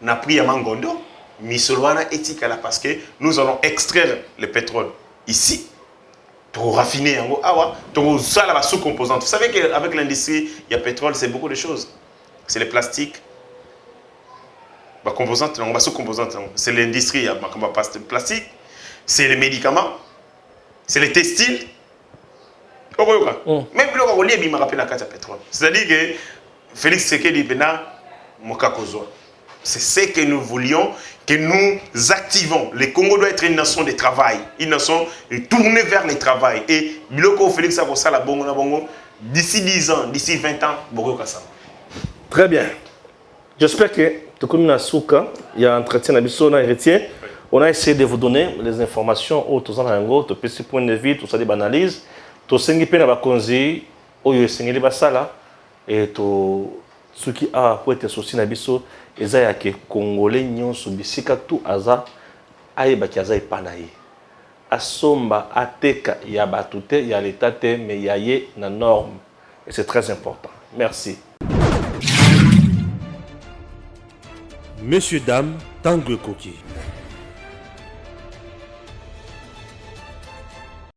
On a pris à Mangondo. Misolwana éthique là parce que nous allons extraire le pétrole ici, pour raffiner en haut, pour ça la sous-composante. Vous savez qu'avec l'industrie, il y a pétrole, c'est beaucoup de choses. C'est les plastiques, la composante, la sous-composante, c'est l'industrie, il y a le plastique, c'est les médicaments, c'est les textiles. Même le Rwanda, il m'a rappelé la carte à pétrole. C'est-à-dire que Félix Tshisekedi Bena Mokakozo. C'est ce que nous voulions, que nous activons. Le Congo doit être une nation de travail, une nation tournée vers le travail. Et Biloko Félix Abosala Bongo, d'ici 10 ans, d'ici 20 ans, Bogo Kassam. Très bien. J'espère que il y a un entretien à Bissona héritier. On a essayé de vous donner les informations au Tozan Rango, au petit point de vue, tout ça des analyses. Tout ce qui est à Bakonzi, au Yosengeli Basala, et tout ce qui a pour être souci Nabiso. Eza ya ke Congolais nyonso bisika tu aza ayeba ki aza epana ye asomba ateka ya batute ya l'état te mais ya ye na norme et c'est très important. Merci. Messieurs, dames, Tanguy Koki.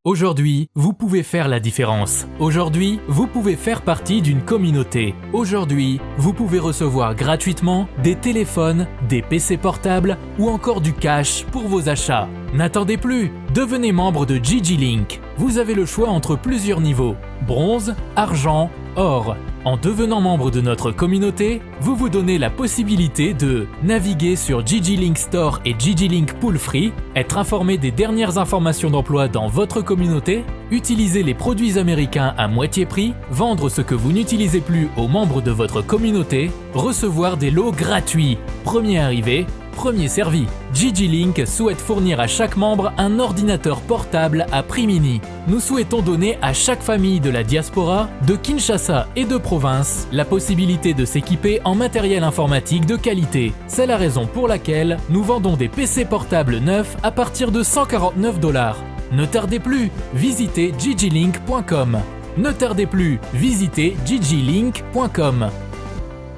Aujourd'hui, vous pouvez faire la différence. Aujourd'hui, vous pouvez faire partie d'une communauté. Aujourd'hui, vous pouvez recevoir gratuitement des téléphones, des PC portables ou encore du cash pour vos achats. N'attendez plus, devenez membre de GG Link. Vous avez le choix entre plusieurs niveaux, bronze, argent, or. En devenant membre de notre communauté, vous vous donnez la possibilité de naviguer sur GG Link Store et GG Link Pool Free, être informé des dernières informations d'emploi dans votre communauté, utiliser les produits américains à moitié prix, vendre ce que vous n'utilisez plus aux membres de votre communauté, recevoir des lots gratuits, premier arrivé, premier servi. GG Link souhaite fournir à chaque membre un ordinateur portable à prix mini. Nous souhaitons donner à chaque famille de la diaspora, de Kinshasa et de province, la possibilité de s'équiper en matériel informatique de qualité. C'est la raison pour laquelle nous vendons des PC portables neufs à partir de $149. Ne tardez plus, visitez gglink.com. Ne tardez plus, visitez gglink.com.